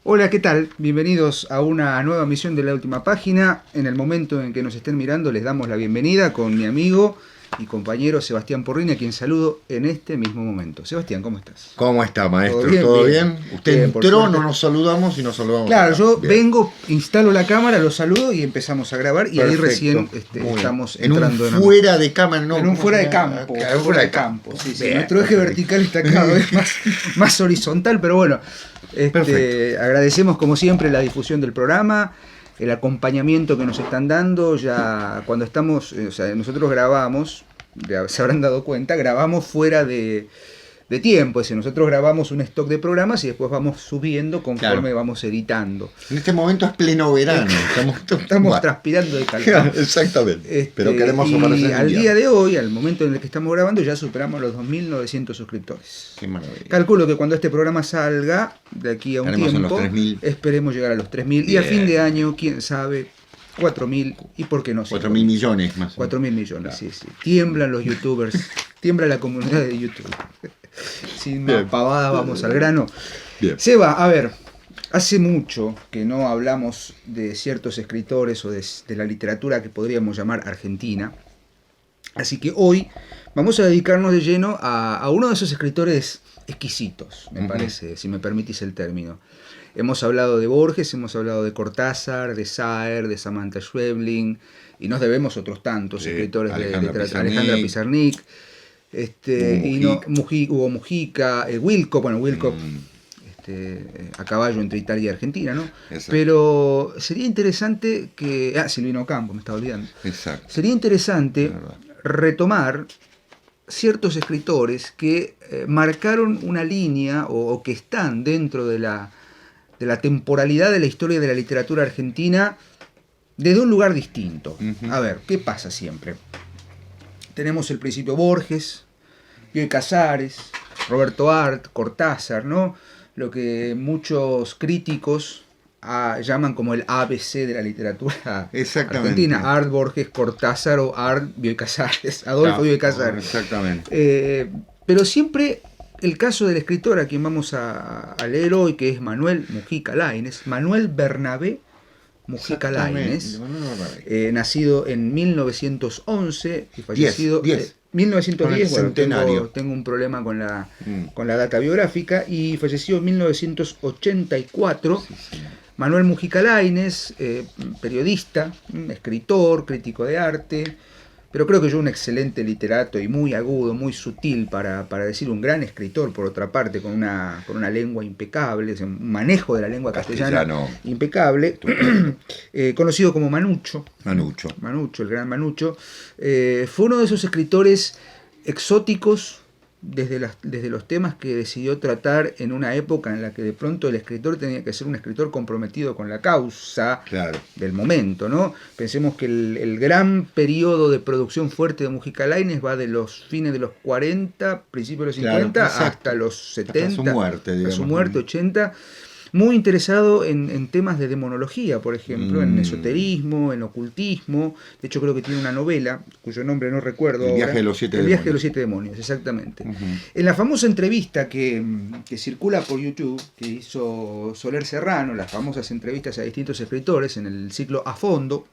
Hola, ¿qué tal? Bienvenidos a una nueva emisión de La Última Página. En el momento en que nos estén mirando les damos la bienvenida con mi amigo y compañero Sebastián Porrini, a quien saludo en este mismo momento. Sebastián, ¿cómo estás? ¿Cómo está, maestro? ¿Todo bien? ¿Todo Bien. bien? Usted Bien, por entró, suerte. no nos saludamos y nos saludamos Claro, acá. yo Bien. vengo, instalo la cámara, lo saludo y empezamos a grabar y ahí Perfecto. recién Muy bien. estamos en un entrando fuera de cámara, ¿no? en un ¿Cómo fuera se de llama? campo. Acá, fuera de campo. Sí, sí. Bien, Nuestro eje perfecto. vertical está cada vez más horizontal, pero bueno, Perfecto. agradecemos como siempre la difusión del programa, el acompañamiento que nos están dando. Ya cuando estamos, nosotros grabamos, ya se habrán dado cuenta, grabamos fuera de tiempo. Es decir, nosotros grabamos un stock de programas y después vamos subiendo conforme Claro. vamos editando. En este momento es pleno verano. Estamos Bueno. transpirando de calor. Exactamente. Pero queremos aparecer Y en al invierno. día de hoy, al momento en el que estamos grabando, ya superamos los 2.900 suscriptores. Qué maravilla. Calculo que cuando este programa salga, de aquí a un Estaremos en los tiempo, 3.000. esperemos llegar a los 3.000. Y a fin de año, quién sabe, 4.000. ¿Y por qué no? 4.000 millones más. 4.000 millones, Claro. sí, sí. Tiemblan los youtubers, tiembla la comunidad de YouTube. Sin más Bien. pavadas, vamos al grano. Bien. Seba, a ver, hace mucho que no hablamos de ciertos escritores o de la literatura que podríamos llamar argentina. Así que hoy vamos a dedicarnos de lleno a uno de esos escritores exquisitos, me parece, si me permitís el término. Hemos hablado de Borges, hemos hablado de Cortázar, de Saer, de Samantha Schweblin, y nos debemos otros tantos Sí, escritores de Alejandra literatura. Pizarnik. Alejandra Pizarnik, Hugo Mujica, Wilco, bueno, Wilco a caballo entre Italia y Argentina, ¿no? Exacto. Pero sería interesante que... Silvino Campo, me estaba olvidando. Exacto. Sería interesante Es verdad. retomar ciertos escritores que marcaron una línea o que están dentro de la temporalidad de la historia de la literatura argentina desde un lugar distinto. A ver, ¿qué pasa siempre? Tenemos el principio Borges, Bioy Casares, Roberto Arlt, Cortázar, ¿no? Lo que muchos críticos llaman como el ABC de la literatura argentina. Arlt, Borges, Cortázar o Arlt, Bioy Casares, Adolfo Bioy Casares. Exactamente. Pero siempre el caso del escritor a quien vamos a leer hoy, que es Manuel Mujica Lainez, Manuel Bernabé Mujica Lainez, nacido en 1911 y fallecido... 1910, bueno, tengo un problema con la data biográfica, y falleció en 1984. Sí. Manuel Mujica Lainez, periodista, escritor, crítico de arte, pero creo que yo un excelente literato y muy agudo, muy sutil para decir un gran escritor, por otra parte, con una lengua impecable, un manejo de la lengua castellana impecable, conocido como Manucho, el gran Manucho. Fue uno de esos escritores exóticos desde los temas que decidió tratar en una época en la que de pronto el escritor tenía que ser un escritor comprometido con la causa del momento, ¿no? Pensemos que el gran periodo de producción fuerte de Mujica Lainez va de los fines de los 40, principios de los 50, hasta los 70, hasta su muerte, 80. Muy interesado en temas de demonología, por ejemplo, en esoterismo, en ocultismo. De hecho, creo que tiene una novela, cuyo nombre no recuerdo ahora. Viaje de los Siete Demonios. El Viaje de los Siete Demonios, exactamente. En la famosa entrevista que circula por YouTube, que hizo Soler Serrano, las famosas entrevistas a distintos escritores en el ciclo A Fondo,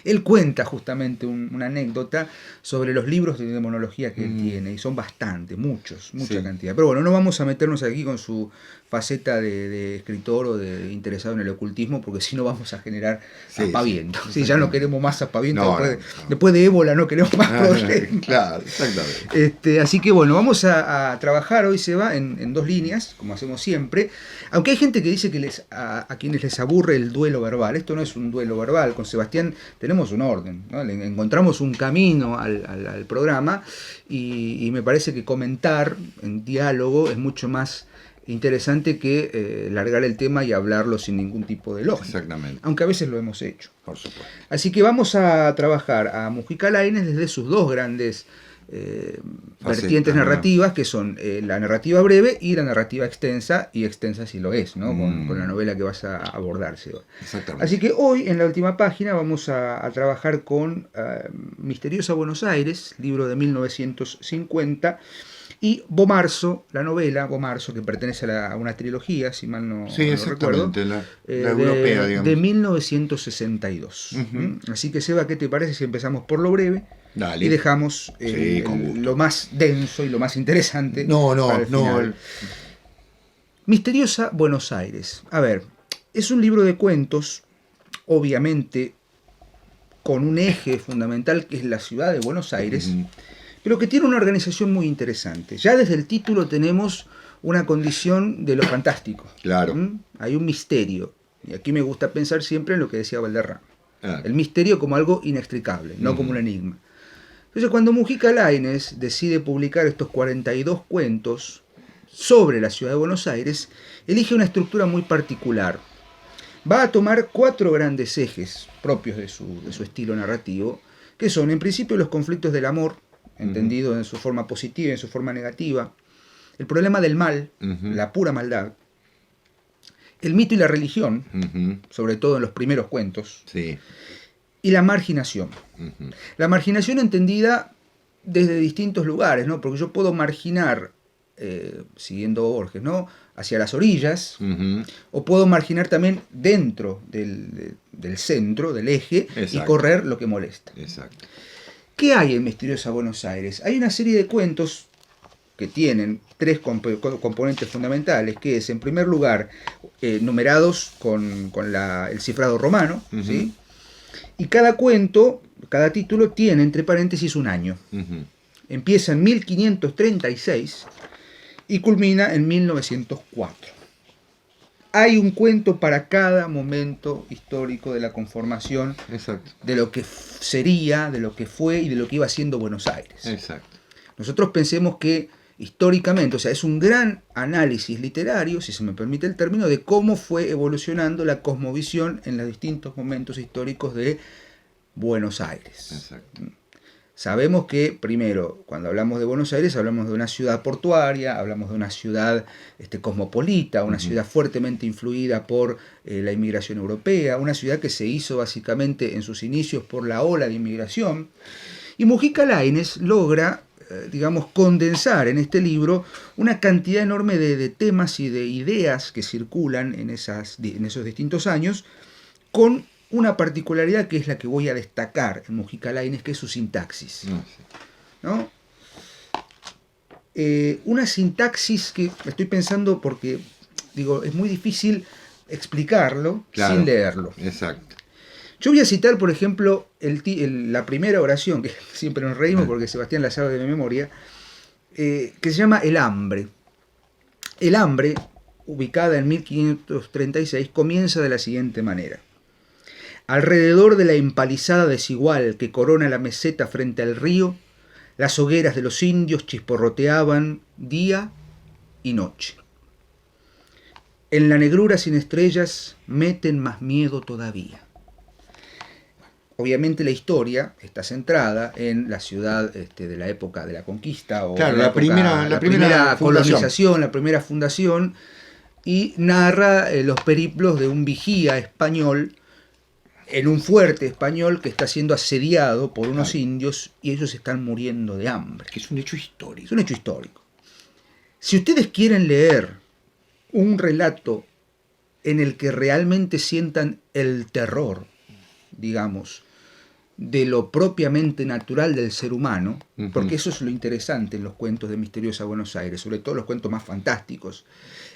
él cuenta justamente una anécdota sobre los libros de demonología que él tiene, y son bastantes, mucha cantidad. Pero bueno, no vamos a meternos aquí con su faceta de escritor o de interesado en el ocultismo, porque si no vamos a generar aspaviento. Sí, ya no queremos más aspaviento, después de ébola no queremos más problemas. Claro, exactamente. Así que bueno, vamos a trabajar hoy, Seba, en dos líneas, como hacemos siempre. Aunque hay gente que dice que a quienes les aburre el duelo verbal. Esto no es un duelo verbal. Con Sebastián tenemos un orden, ¿no? Le encontramos un camino al programa, y me parece que comentar en diálogo es mucho más interesante que largar el tema y hablarlo sin ningún tipo de lógica. Exactamente. Aunque a veces lo hemos hecho. Por supuesto. Así que vamos a trabajar a Mujica Lainez desde sus dos grandes vertientes narrativas, que son la narrativa breve y la narrativa extensa, y extensa si lo es, ¿no? Con la novela que vas a abordar, Seba. Exactamente. Así que hoy, en la última página, vamos a trabajar con Misteriosa Buenos Aires, libro de 1950, Y Bomarzo, la novela, Bomarzo, que pertenece a una trilogía, si mal no, sí, no exactamente, recuerdo, la europea, digamos. de 1962. Así que, Seba, ¿qué te parece si empezamos por lo breve? Dale. Y dejamos lo más denso y lo más interesante para el final. Misteriosa Buenos Aires. A ver, es un libro de cuentos, obviamente, con un eje fundamental que es la ciudad de Buenos Aires, pero que tiene una organización muy interesante. Ya desde el título tenemos una condición de lo fantástico. Claro. Hay un misterio. Y aquí me gusta pensar siempre en lo que decía Valderrama. Claro. El misterio como algo inextricable, no como un enigma. Entonces, cuando Mujica Lainez decide publicar estos 42 cuentos sobre la ciudad de Buenos Aires, elige una estructura muy particular. Va a tomar 4 grandes ejes propios de su estilo narrativo, que son, en principio, los conflictos del amor, entendido en su forma positiva y en su forma negativa, el problema del mal, la pura maldad, el mito y la religión, sobre todo en los primeros cuentos, sí, y la marginación. La marginación entendida desde distintos lugares, ¿no? Porque yo puedo marginar, siguiendo Borges, ¿no?, hacia las orillas, o puedo marginar también dentro del centro, del eje, exacto, y correr lo que molesta. Exacto. ¿Qué hay en Misteriosa Buenos Aires? Hay una serie de cuentos que tienen 3 componentes fundamentales, que es, en primer lugar, numerados con el cifrado romano, ¿sí? Y cada cuento, cada título tiene, entre paréntesis, un año. Empieza en 1536 y culmina en 1904. Hay un cuento para cada momento histórico de la conformación, exacto, de lo que sería, de lo que fue y de lo que iba siendo Buenos Aires. Exacto. Nosotros pensemos que históricamente, o sea, es un gran análisis literario, si se me permite el término, de cómo fue evolucionando la cosmovisión en los distintos momentos históricos de Buenos Aires. Exacto. Sabemos que, primero, cuando hablamos de Buenos Aires, hablamos de una ciudad portuaria, hablamos de una ciudad cosmopolita, una ciudad fuertemente influida por la inmigración europea, una ciudad que se hizo básicamente en sus inicios por la ola de inmigración. Y Mujica Lainez logra, digamos, condensar en este libro una cantidad enorme de temas y de ideas que circulan en esos distintos años, con una particularidad que es la que voy a destacar en Mujica Lainez, que es su sintaxis. ¿No? Una sintaxis que estoy pensando porque, digo, es muy difícil explicarlo, claro, sin leerlo. Exacto. Yo voy a citar, por ejemplo, la primera oración, que siempre nos reímos porque Sebastián la sabe de memoria, que se llama El hambre. El hambre, ubicada en 1536, comienza de la siguiente manera. Alrededor de la empalizada desigual que corona la meseta frente al río, las hogueras de los indios chisporroteaban día y noche. En la negrura sin estrellas meten más miedo todavía. Obviamente la historia está centrada en la ciudad de la época de la conquista, o claro, la primera colonización, la primera fundación, y narra los periplos de un vigía español en un fuerte español que está siendo asediado por unos indios y ellos están muriendo de hambre. Que es un hecho histórico. Es un hecho histórico. Si ustedes quieren leer un relato en el que realmente sientan el terror, digamos, de lo propiamente natural del ser humano, porque eso es lo interesante en los cuentos de Misteriosa Buenos Aires, sobre todo los cuentos más fantásticos.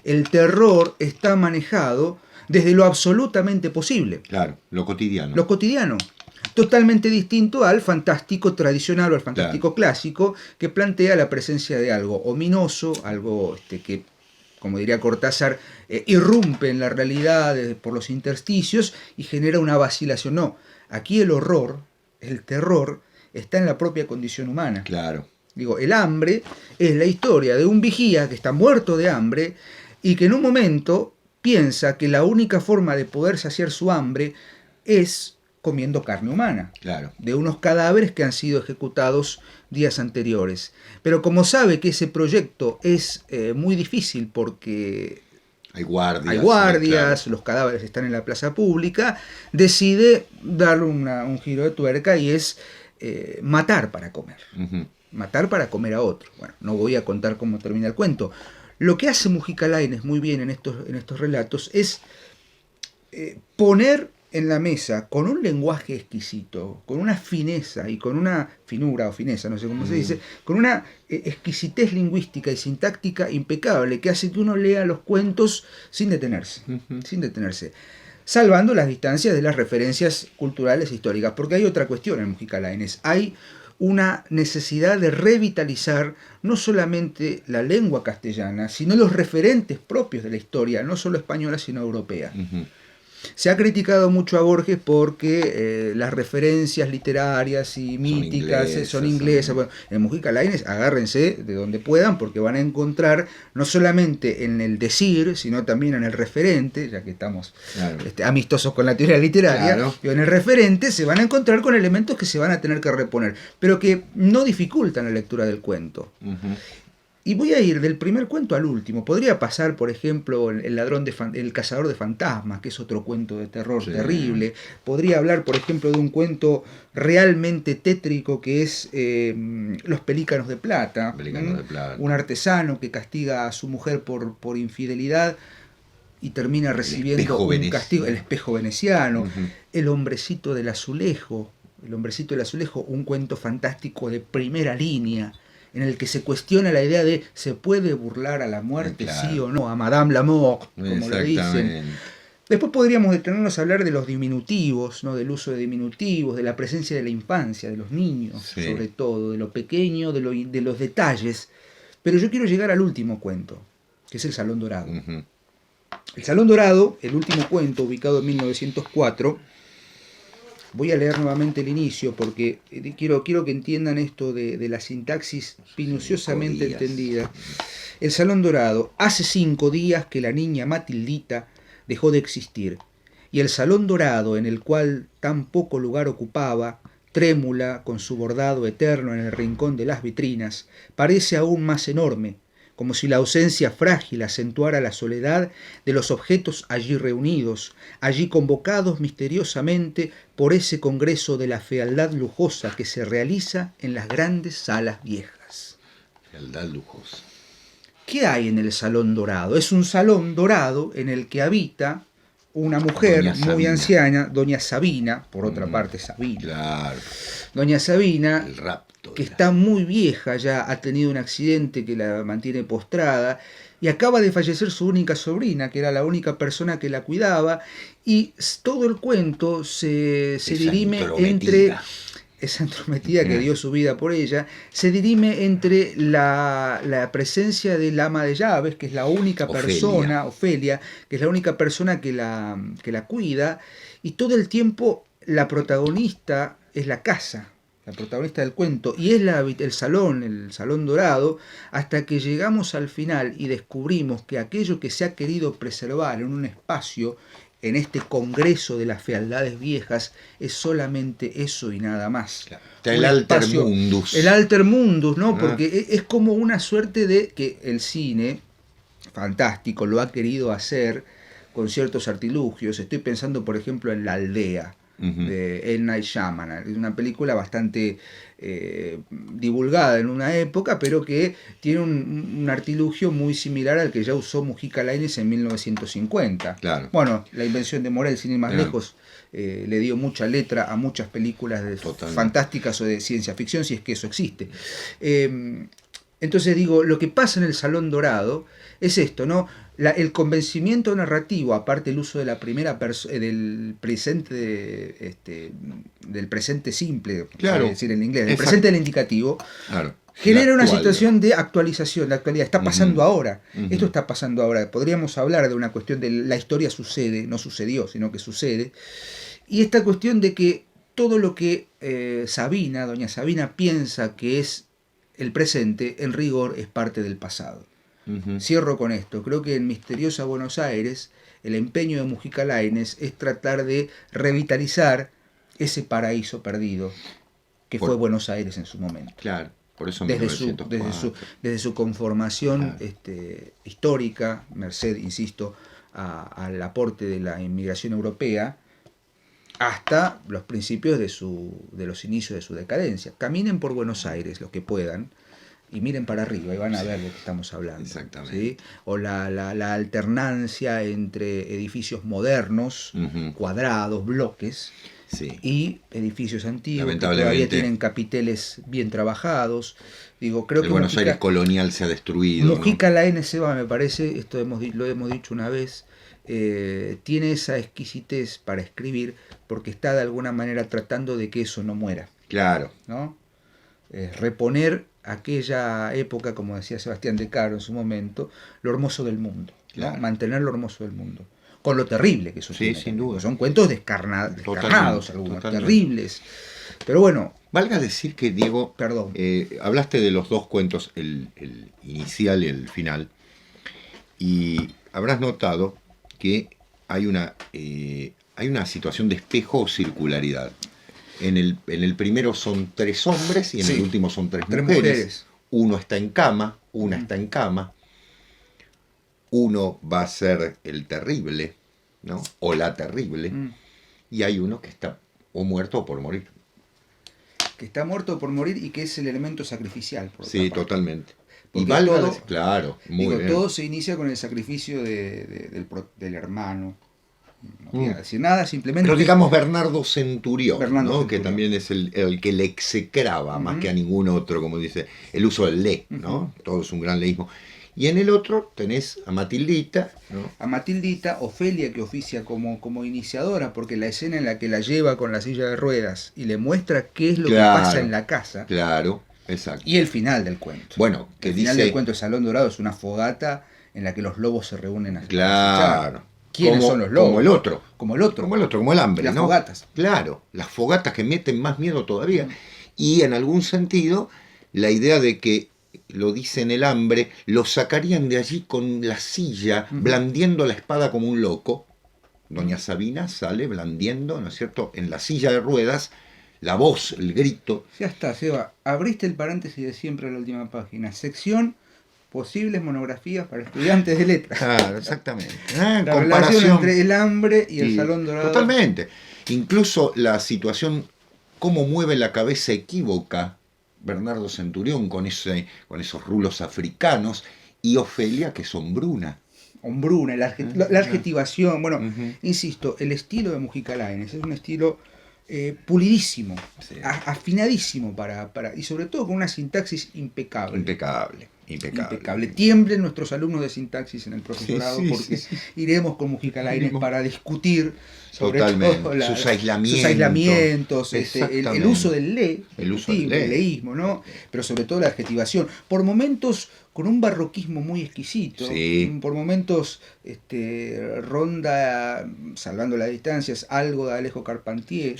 El terror está manejado desde lo absolutamente posible. Claro, lo cotidiano. Lo cotidiano. Totalmente distinto al fantástico tradicional o al fantástico clásico, que plantea la presencia de algo ominoso, algo que, como diría Cortázar, irrumpe en la realidad por los intersticios y genera una vacilación. No, aquí el horror, el terror, está en la propia condición humana. Claro. Digo, el hambre es la historia de un vigía que está muerto de hambre y que en un momento piensa que la única forma de poder saciar su hambre es comiendo carne humana, claro, de unos cadáveres que han sido ejecutados días anteriores. Pero como sabe que ese proyecto es muy difícil porque hay guardias, claro, los cadáveres están en la plaza pública, decide darle un giro de tuerca y es matar para comer. matar para comer a otro. Bueno, no voy a contar cómo termina el cuento. Lo que hace Mujica Lainez muy bien en estos relatos es poner en la mesa, con un lenguaje exquisito, con una fineza y con una finura o fineza, no sé cómo se dice, con una exquisitez lingüística y sintáctica impecable que hace que uno lea los cuentos sin detenerse, sin detenerse, salvando las distancias de las referencias culturales e históricas, porque hay otra cuestión en Mujica Lainez, hay una necesidad de revitalizar no solamente la lengua castellana, sino los referentes propios de la historia, no solo española, sino europea. Se ha criticado mucho a Borges porque las referencias literarias y míticas son inglesas. Bueno, en Mujica Lainez agárrense de donde puedan porque van a encontrar no solamente en el decir, sino también en el referente, ya que estamos amistosos con la teoría literaria, pero en el referente se van a encontrar con elementos que se van a tener que reponer, pero que no dificultan la lectura del cuento. Y voy a ir del primer cuento al último. Podría pasar, por ejemplo, el cazador de fantasmas, que es otro cuento de terror terrible. Podría hablar, por ejemplo, de un cuento realmente tétrico que es Los pelícanos de plata. Un artesano que castiga a su mujer por infidelidad y termina recibiendo un castigo. El espejo veneciano. El hombrecito del azulejo. Un cuento fantástico de primera línea, en el que se cuestiona la idea de ¿se puede burlar a la muerte, sí o no? A Madame la Mort, como lo dicen. Después podríamos detenernos a hablar de los diminutivos, ¿no? Del uso de diminutivos, de la presencia de la infancia, de los niños, sobre todo, de lo pequeño, de los detalles. Pero yo quiero llegar al último cuento, que es El Salón Dorado. El Salón Dorado, el último cuento, ubicado en 1904... Voy a leer nuevamente el inicio porque quiero que entiendan esto de la sintaxis minuciosamente entendida. El Salón Dorado. Hace 5 días que la niña Matildita dejó de existir, y el Salón Dorado, en el cual tan poco lugar ocupaba, trémula con su bordado eterno en el rincón de las vitrinas, parece aún más enorme, como si la ausencia frágil acentuara la soledad de los objetos allí reunidos, allí convocados misteriosamente por ese congreso de la fealdad lujosa que se realiza en las grandes salas viejas. Fealdad lujosa. ¿Qué hay en el Salón Dorado? Es un salón dorado en el que habita una mujer muy anciana, doña Sabina, por otra parte Sabina. Claro. Doña Sabina, el rapto, que está muy vieja, ya ha tenido un accidente que la mantiene postrada, y acaba de fallecer su única sobrina, que era la única persona que la cuidaba, y todo el cuento se dirime entre... Esa entrometida que dio su vida por ella, se dirime entre la presencia del ama de llaves, que es la única persona, Ofelia, que es la única persona que la cuida, y todo el tiempo la protagonista es la casa, la protagonista del cuento, y es el salón dorado, hasta que llegamos al final y descubrimos que aquello que se ha querido preservar en un espacio, en este congreso de las fealdades viejas, es solamente eso y nada más. Claro. El altermundus. El altermundus, ¿no? Porque es como una suerte de que el cine fantástico lo ha querido hacer con ciertos artilugios. Estoy pensando, por ejemplo, en La Aldea, de M. Night Shyamalan. Es una película bastante divulgada en una época, pero que tiene un artilugio muy similar al que ya usó Mujica Lainez en 1950. Claro. Bueno, La invención de Morel, sin ir más lejos, le dio mucha letra a muchas películas fantásticas o de ciencia ficción, si es que eso existe. Entonces digo, lo que pasa en el Salón Dorado es esto, ¿no? El convencimiento narrativo, aparte el uso de la primera del presente simple, claro, decir en inglés, el presente del indicativo, claro, genera una situación de actualización, de actualidad. Está pasando ahora. Esto está pasando ahora. Podríamos hablar de una cuestión de la historia sucede, no sucedió, sino que sucede. Y esta cuestión de que todo lo que doña Sabina piensa que es el presente, en rigor es parte del pasado. Cierro con esto. Creo que en Misteriosa Buenos Aires el empeño de Mujica Lainez es tratar de revitalizar ese paraíso perdido que fue Buenos Aires en su momento. Claro, por eso desde su conformación histórica, merced, insisto, al aporte de la inmigración europea, hasta los principios de los inicios de su decadencia. Caminen por Buenos Aires los que puedan y miren para arriba y van a ver de qué estamos hablando. Exactamente. ¿Sí? O la alternancia entre edificios modernos, cuadrados, bloques, y edificios antiguos que todavía tienen capiteles bien trabajados. Digo, creo que Buenos Aires colonial se ha destruido. Mujica, ¿no? La Seba, me parece, esto lo hemos dicho una vez, tiene esa exquisitez para escribir porque está de alguna manera tratando de que eso no muera. Claro. ¿No? Reponer aquella época, como decía Sebastián de Caro en su momento, lo hermoso del mundo. Claro. ¿No? Mantener lo hermoso del mundo. Con lo terrible que eso tiene. Sin duda. Son cuentos descarnados, algunos, terribles. Pero bueno. Valga decir que, Diego, perdón. Hablaste de los dos cuentos, el inicial y el final, y habrás notado que hay una situación de espejo o circularidad. En el primero son 3 hombres y en el último son 3 mujeres. Uno está en cama, una está en cama. Uno va a ser el terrible, ¿no? O la terrible. Y hay uno que está o muerto o por morir. Que está muerto por morir y que es el elemento sacrificial. Sí, totalmente. Porque y valga todo, claro, muy bien. Todo se inicia con el sacrificio del hermano. No quiero decir nada, simplemente. Pero digamos Bernardo Centurión, Bernardo ¿no? Centurión. Que también es el que le execraba más que a ningún otro, como dice, el uso del le, ¿no? Todo es un gran leísmo. Y en el otro tenés a Matildita, ¿no? A Matildita, Ofelia, que oficia como iniciadora, porque la escena en la que la lleva con la silla de ruedas y le muestra qué es lo que pasa en la casa. Claro, exacto. Y el final del cuento. Bueno, que el final del cuento de Salón Dorado es una fogata en la que los lobos se reúnen a claro. ¿Quiénes son los lobos? Como el otro. Como el hambre, las ¿no? fogatas. Claro, las fogatas que meten más miedo todavía. Y en algún sentido, la idea de que, lo dice en el hambre, lo sacarían de allí con la silla, blandiendo la espada como un loco. Doña Sabina sale blandiendo, ¿no es cierto?, en la silla de ruedas, la voz, el grito. Ya está, Seba. Abriste el paréntesis de siempre a la última página. Sección posibles monografías para estudiantes de letras. Claro, exactamente. La relación entre el hambre y el Salón Dorado. Totalmente. Incluso la situación, cómo mueve la cabeza equívoca Bernardo Centurión con esos rulos africanos, y Ofelia, que es hombruna. Hombruna, la adjetivación. Bueno, insisto, el estilo de Mujica Lainez es un estilo pulidísimo, afinadísimo y sobre todo con una sintaxis impecable. Impecable. Tiemblen nuestros alumnos de sintaxis en el profesorado porque iremos con Mujica Lainez para discutir sobre todo sus aislamientos, el uso del el leísmo, ¿no? Pero sobre todo la adjetivación. Por momentos con un barroquismo muy exquisito, por momentos ronda, salvando las distancias, algo de Alejo Carpentier.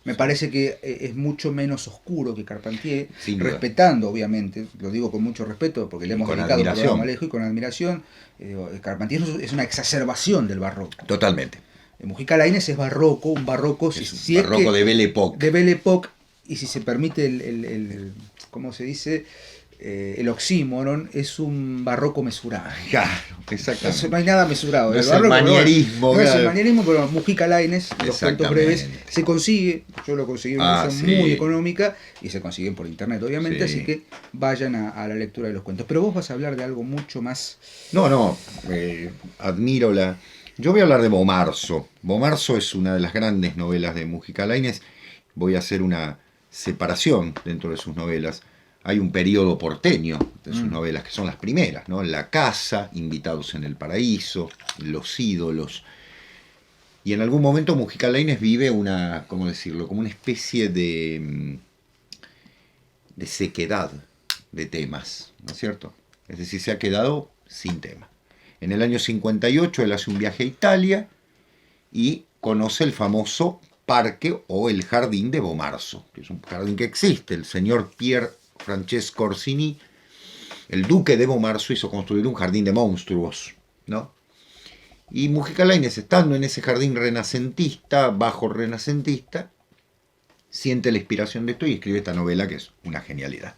Me parece que es mucho menos oscuro que Carpentier, respetando, obviamente, lo digo con mucho respeto porque le hemos dedicado el programa a Alejo y con admiración. Carpentier es una exacerbación del barroco. Totalmente. Mujica Lainez es barroco, un barroco, de Belle Époque. De Belle Époque, y si se permite el ¿cómo se dice? El oxímoron, es un barroco mesurado. Claro, exactamente. No hay nada mesurado. No es el manierismo. No es el manierismo, pero Mujica Lainez, los cuentos breves, se consigue. Yo lo conseguí en una versión muy económica y se consiguen por internet, obviamente. Así que vayan a la lectura de los cuentos. Pero vos vas a hablar de algo mucho más. Admiro la. Yo voy a hablar de Bomarzo. Bomarzo es una de las grandes novelas de Mujica Lainez. Voy a hacer una separación dentro de sus novelas. Hay un periodo porteño de sus novelas, que son las primeras, ¿no? La casa, Invitados en el Paraíso, Los ídolos. Y en algún momento Mujica Lainez vive como una especie de sequedad de temas, ¿no es cierto? Es decir, se ha quedado sin tema. En el año 58 él hace un viaje a Italia y conoce el famoso parque o el jardín de Bomarzo, que es un jardín que existe. El señor Pier Francesco Orsini, el duque de Bomarzo, hizo construir un jardín de monstruos, ¿no? Y Mujica Lainez, estando en ese jardín renacentista, bajo renacentista, siente la inspiración de esto y escribe esta novela que es una genialidad.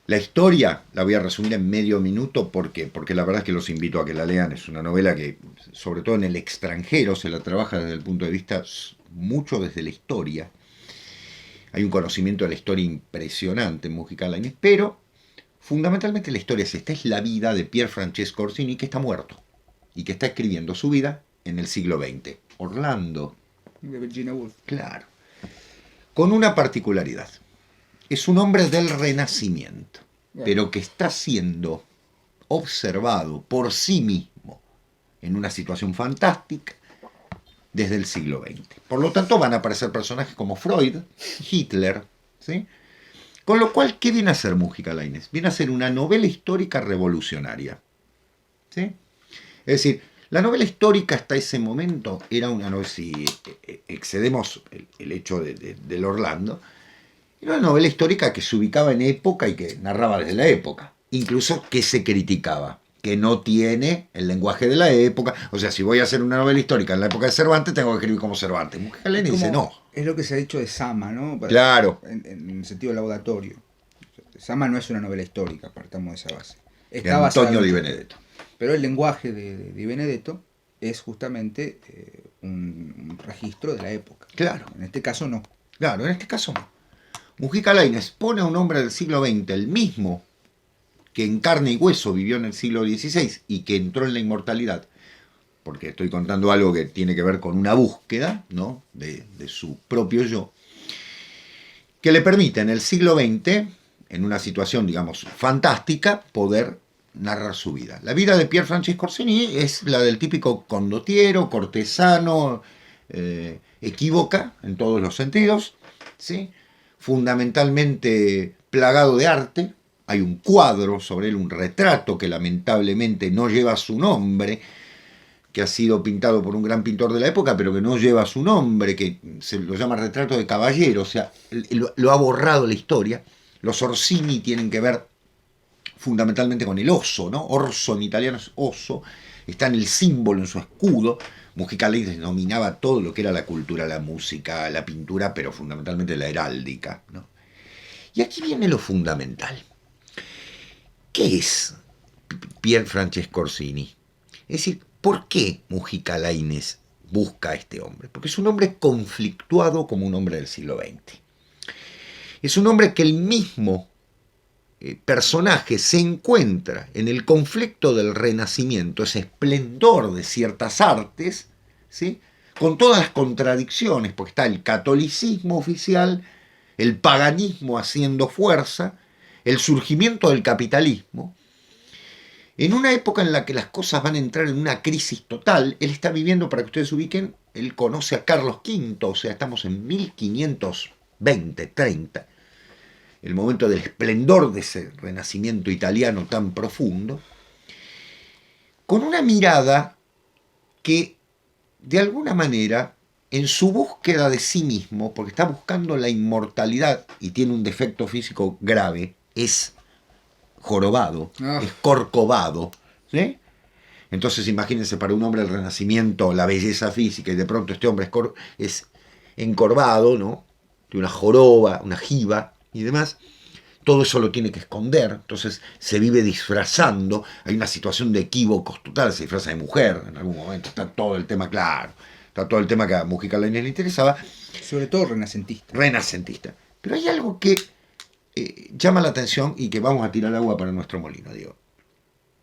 La historia la voy a resumir en medio minuto porque la verdad es que los invito a que la lean. Es una novela que, sobre todo en el extranjero, se la trabaja desde el punto de vista mucho desde la historia. Hay un conocimiento de la historia impresionante en Mujica Lainez, pero fundamentalmente la historia es esta, es la vida de Pier Francesco Orsini, que está muerto y que está escribiendo su vida en el siglo XX. Orlando. De Virginia Woolf. Claro. Con una particularidad. Es un hombre del Renacimiento, pero que está siendo observado por sí mismo en una situación fantástica desde el siglo XX. Por lo tanto, van a aparecer personajes como Freud, Hitler, ¿sí? Con lo cual, ¿qué viene a ser Mujica Lainez? Viene a ser una novela histórica revolucionaria, ¿sí? Es decir, la novela histórica hasta ese momento era una novela, si excedemos el hecho del Orlando, era una novela histórica que se ubicaba en época y que narraba desde la época, incluso que se criticaba, que no tiene el lenguaje de la época. O sea, si voy a hacer una novela histórica en la época de Cervantes, tengo que escribir como Cervantes. Mujica Lainez dice no. Es lo que se ha dicho de Sama, ¿no? Claro. En el sentido laudatorio. Sama no es una novela histórica, partamos de esa base. De Antonio Di Benedetto. Pero el lenguaje de Di Benedetto es justamente un registro de la época. Claro. En este caso no. Claro, en este caso no. Mujica Lainez pone a un hombre del siglo XX, el mismo que en carne y hueso vivió en el siglo XVI y que entró en la inmortalidad, porque estoy contando algo que tiene que ver con una búsqueda, ¿no?, de su propio yo, que le permite en el siglo XX, en una situación, digamos, fantástica, poder narrar su vida. La vida de Pier Francesco Orsini es la del típico condottiero, cortesano, equívoca en todos los sentidos, ¿sí?, fundamentalmente plagado de arte. Hay un cuadro sobre él, un retrato que lamentablemente no lleva su nombre, que ha sido pintado por un gran pintor de la época, pero que no lleva su nombre, que se lo llama retrato de caballero, o sea, lo ha borrado la historia. Los Orsini tienen que ver fundamentalmente con el oso, ¿no? Orso en italiano es oso, está en el símbolo, en su escudo. Mujica Lainez dominaba todo lo que era la cultura, la música, la pintura, pero fundamentalmente la heráldica, ¿no? Y aquí viene lo fundamental. ¿Qué es Pier Francesco Orsini? Es decir, ¿por qué Mujica Lainez busca a este hombre? Porque es un hombre conflictuado como un hombre del siglo XX. Es un hombre que el mismo personaje se encuentra en el conflicto del Renacimiento, ese esplendor de ciertas artes, ¿sí?, con todas las contradicciones, porque está el catolicismo oficial, el paganismo haciendo fuerza, el surgimiento del capitalismo. En una época en la que las cosas van a entrar en una crisis total, él está viviendo, para que ustedes se ubiquen, él conoce a Carlos V, o sea, estamos en 1520, 30, el momento del esplendor de ese renacimiento italiano tan profundo, con una mirada que, de alguna manera, en su búsqueda de sí mismo, porque está buscando la inmortalidad y tiene un defecto físico grave, es jorobado, es corcovado, ¿sí? Entonces imagínense, para un hombre del Renacimiento, la belleza física, y de pronto este hombre es encorvado, ¿no?, de una joroba, una jiba y demás. Todo eso lo tiene que esconder, entonces se vive disfrazando, hay una situación de equívocos total, se disfraza de mujer en algún momento, está todo el tema claro, está todo el tema que a Mujica Lainez le interesaba. Sobre todo renacentista. Renacentista. Pero hay algo que llama la atención y que vamos a tirar agua para nuestro molino, digo.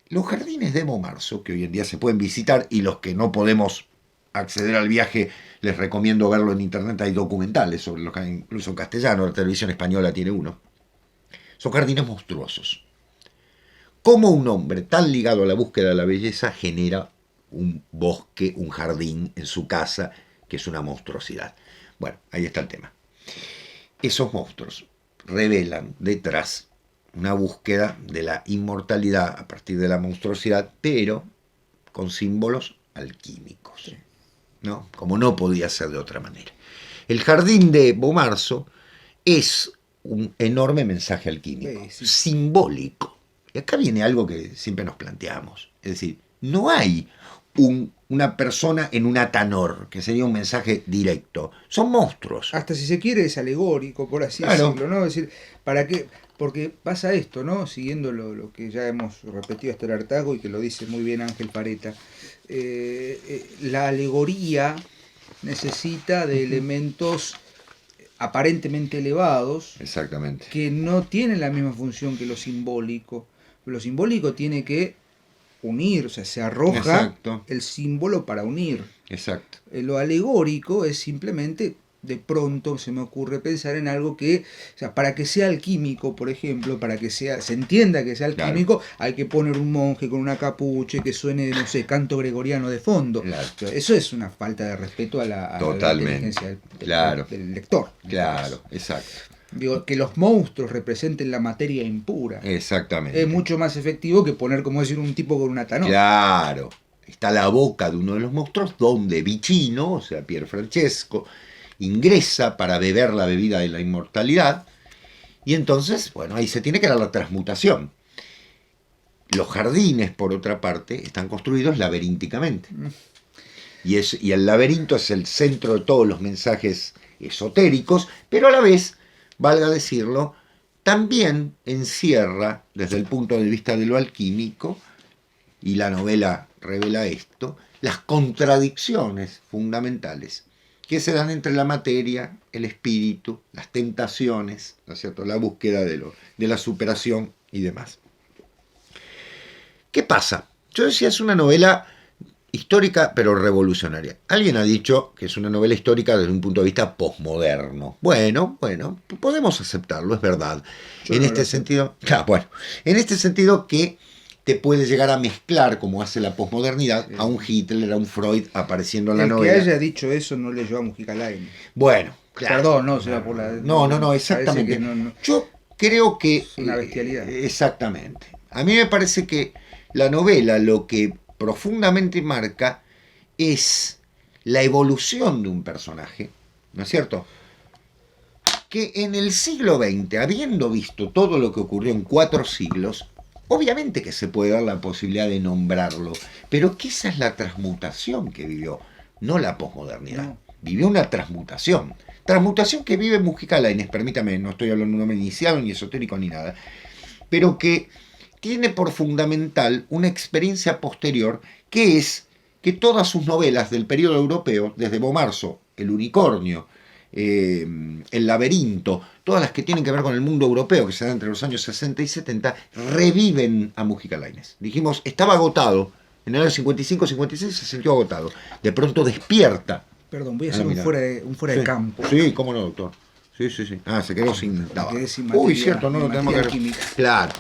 Los jardines de Beaumarchais, que hoy en día se pueden visitar, y los que no podemos acceder al viaje, les recomiendo verlo en internet, hay documentales sobre los que incluso en castellano, la televisión española tiene uno. Son jardines monstruosos. ¿Cómo un hombre tan ligado a la búsqueda de la belleza genera un bosque, un jardín en su casa, que es una monstruosidad? Bueno, ahí está el tema. Esos monstruos revelan detrás una búsqueda de la inmortalidad a partir de la monstruosidad, pero con símbolos alquímicos, ¿no? Como no podía ser de otra manera. El jardín de Beaumarchais es un enorme mensaje alquímico, simbólico. Y acá viene algo que siempre nos planteamos. Es decir, no hay una persona en un atanor, que sería un mensaje directo. Son monstruos. Hasta si se quiere es alegórico, por así Claro. decirlo, ¿no? Es decir, ¿para qué? Porque pasa esto, ¿no? Siguiendo lo que ya hemos repetido hasta el hartazgo y que lo dice muy bien Ángel Pareta, la alegoría necesita de elementos aparentemente elevados, Exactamente. que no tienen la misma función que lo simbólico. Lo simbólico tiene que unir, o sea, se arroja Exacto. el símbolo para unir. Exacto. Lo alegórico es simplemente, de pronto se me ocurre pensar en algo que, o sea, para que sea alquímico, por ejemplo, para que se entienda que sea alquímico, claro, hay que poner un monje con una capucha que suene, no sé, canto gregoriano de fondo. Claro. O sea, eso es una falta de respeto a la inteligencia del lector. Claro, exacto. Digo, que los monstruos representen la materia impura. Exactamente. Es mucho más efectivo que poner, como decir, un tipo con una tanoa. Claro. Está la boca de uno de los monstruos donde Vicino, o sea, Pier Francesco, ingresa para beber la bebida de la inmortalidad. Y entonces, bueno, ahí se tiene que dar la transmutación. Los jardines, por otra parte, están construidos laberínticamente. Y el laberinto es el centro de todos los mensajes esotéricos, pero a la vez, valga decirlo, también encierra, desde el punto de vista de lo alquímico, y la novela revela esto, las contradicciones fundamentales que se dan entre la materia, el espíritu, las tentaciones, ¿no es cierto?, la búsqueda de la superación y demás. ¿Qué pasa? Yo decía, es una novela histórica pero revolucionaria. Alguien ha dicho que es una novela histórica desde un punto de vista posmoderno. Bueno, podemos aceptarlo, es verdad. Yo en este sentido, en este sentido que te puede llegar a mezclar, como hace la posmodernidad, a un Hitler, a un Freud apareciendo en la novela. El que haya dicho eso no leyó a Mujica Lainez. Bueno, claro. Perdón, no, será por la... No, exactamente. Yo creo que... Es una bestialidad. Exactamente. A mí me parece que la novela lo que profundamente marca es la evolución de un personaje, ¿no es cierto?, que en el siglo XX, habiendo visto todo lo que ocurrió en 4 siglos, obviamente que se puede dar la posibilidad de nombrarlo, pero que esa es la transmutación que vivió, no la posmodernidad. No. Vivió una transmutación. Transmutación que vive Mujica Lainez, permítame, no estoy hablando de un hombre iniciado, ni esotérico, ni nada, pero que tiene por fundamental una experiencia posterior, que es que todas sus novelas del periodo europeo, desde Bomarzo, El unicornio, El laberinto, todas las que tienen que ver con el mundo europeo, que se da entre los años 60 y 70, reviven a Mujica Lainez. Dijimos, estaba agotado, en el año 55-56 se sintió agotado. De pronto despierta. Perdón, voy a hacer un fuera de campo. Sí, cómo no, doctor. Sí. Ah, se quedó sin tabaco. Uy, cierto, no lo tenemos que... química. Claro.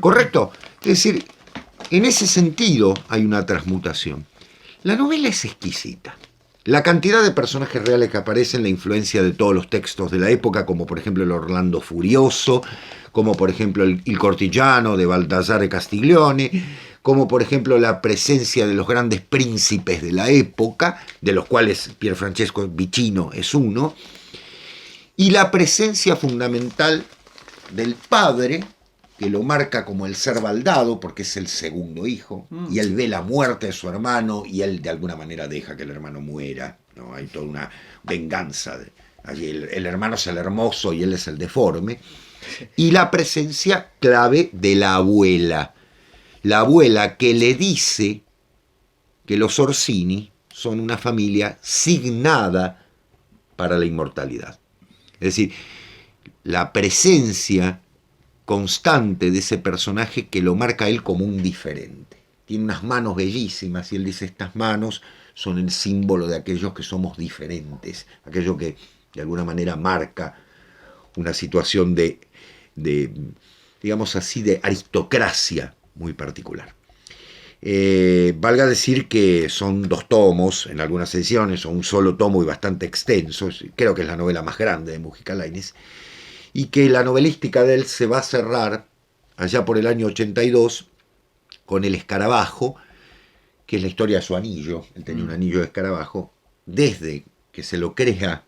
Correcto. Es decir, en ese sentido hay una transmutación. La novela es exquisita. La cantidad de personajes reales que aparecen, la influencia de todos los textos de la época, como por ejemplo el Orlando Furioso, como por ejemplo el Cortillano de Baldassare Castiglione, como por ejemplo la presencia de los grandes príncipes de la época, de los cuales Pier Francesco Vicino es uno, y la presencia fundamental del padre, que lo marca como el ser baldado, porque es el segundo hijo, y él ve la muerte de su hermano, y él de alguna manera deja que el hermano muera, ¿no? Hay toda una venganza. Allí el hermano es el hermoso y él es el deforme. Y la presencia clave de la abuela que le dice que los Orsini son una familia signada para la inmortalidad. Es decir, la presencia constante de ese personaje que lo marca a él como un diferente. Tiene unas manos bellísimas y él dice, estas manos son el símbolo de aquellos que somos diferentes, aquello que de alguna manera marca una situación de digamos así, de aristocracia muy particular. Valga decir que son 2 tomos en algunas ediciones, o un solo tomo y bastante extenso, creo que es la novela más grande de Mujica Lainez, y que la novelística de él se va a cerrar allá por el año 82 con El escarabajo, que es la historia de su anillo. Él tenía un anillo de escarabajo, desde que se lo crea,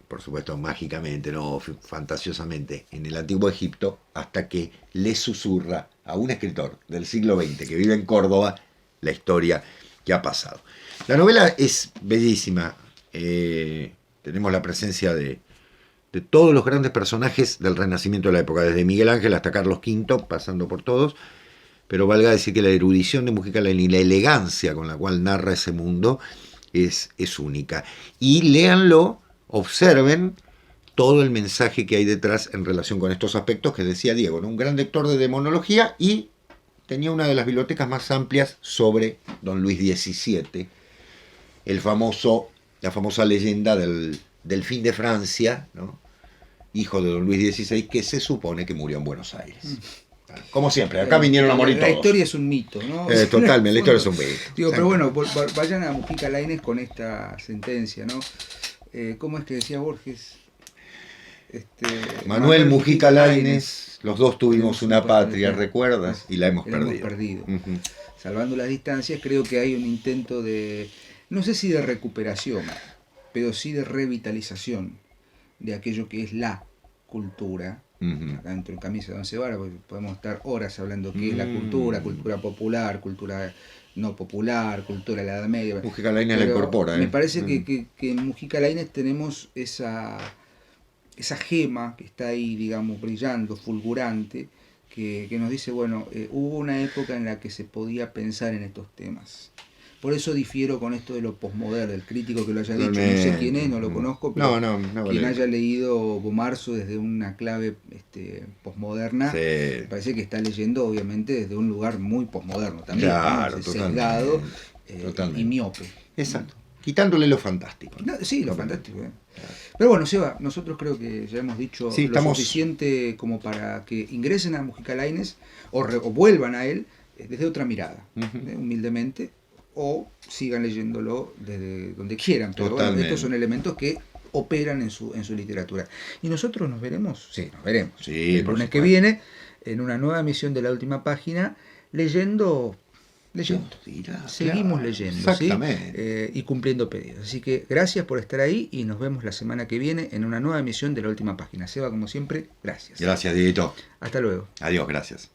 por supuesto mágicamente, no fantasiosamente, en el antiguo Egipto, hasta que le susurra a un escritor del siglo XX que vive en Córdoba la historia que ha pasado. La novela es bellísima. Tenemos la presencia de de todos los grandes personajes del Renacimiento de la época, desde Miguel Ángel hasta Carlos V, pasando por todos, pero valga decir que la erudición de Mujica Lainez y la elegancia con la cual narra ese mundo es única. Y léanlo, observen todo el mensaje que hay detrás en relación con estos aspectos que decía Diego, ¿no? Un gran lector de demonología y tenía una de las bibliotecas más amplias sobre don Luis XVII, la famosa leyenda del Delfín de Francia, ¿no? Hijo de don Luis XVI, que se supone que murió en Buenos Aires. Como siempre, acá vinieron a morir todos. La historia es un mito, ¿no? Totalmente, la historia es un mito. Digo, pero bueno, vayan a Mujica Lainez con esta sentencia, ¿no? ¿Cómo es que decía Borges? Manuel Mujica Lainez, los dos tuvimos una patria, ¿recuerdas? Y la hemos perdido. Uh-huh. Salvando las distancias, creo que hay un intento de, no sé si de recuperación, pero sí de revitalización de aquello que es la cultura. Uh-huh. Acá dentro de Camisa de Once Varas podemos estar horas hablando qué es la cultura popular, cultura no popular, cultura de la Edad Media. Mujica Lainez la incorpora. Me parece que en Mujica Lainez tenemos esa gema que está ahí, digamos, brillando, fulgurante, que nos dice, bueno, hubo una época en la que se podía pensar en estos temas. Por eso difiero con esto de lo posmoderno, el crítico que lo haya dicho, no sé quién es, no lo conozco, pero quien haya leído Bomarzo desde una clave posmoderna, me parece que está leyendo obviamente desde un lugar muy posmoderno también, claro, ¿no? Sesgado y miope. Exacto, quitándole lo fantástico. Sí, lo fantástico. Pero bueno, Seba, nosotros creo que ya hemos dicho lo suficiente como para que ingresen a Mujica Lainez o vuelvan a él desde otra mirada, humildemente, o sigan leyéndolo desde donde quieran. Pero bueno, estos son elementos que operan en su literatura. Y nosotros nos veremos el lunes que viene en una nueva emisión de La Última Página, leyendo. Seguimos leyendo, ¿sí? Y cumpliendo pedidos. Así que gracias por estar ahí y nos vemos la semana que viene en una nueva emisión de La Última Página. Seba, como siempre, gracias. Gracias, Dieguito. Hasta luego. Adiós, gracias.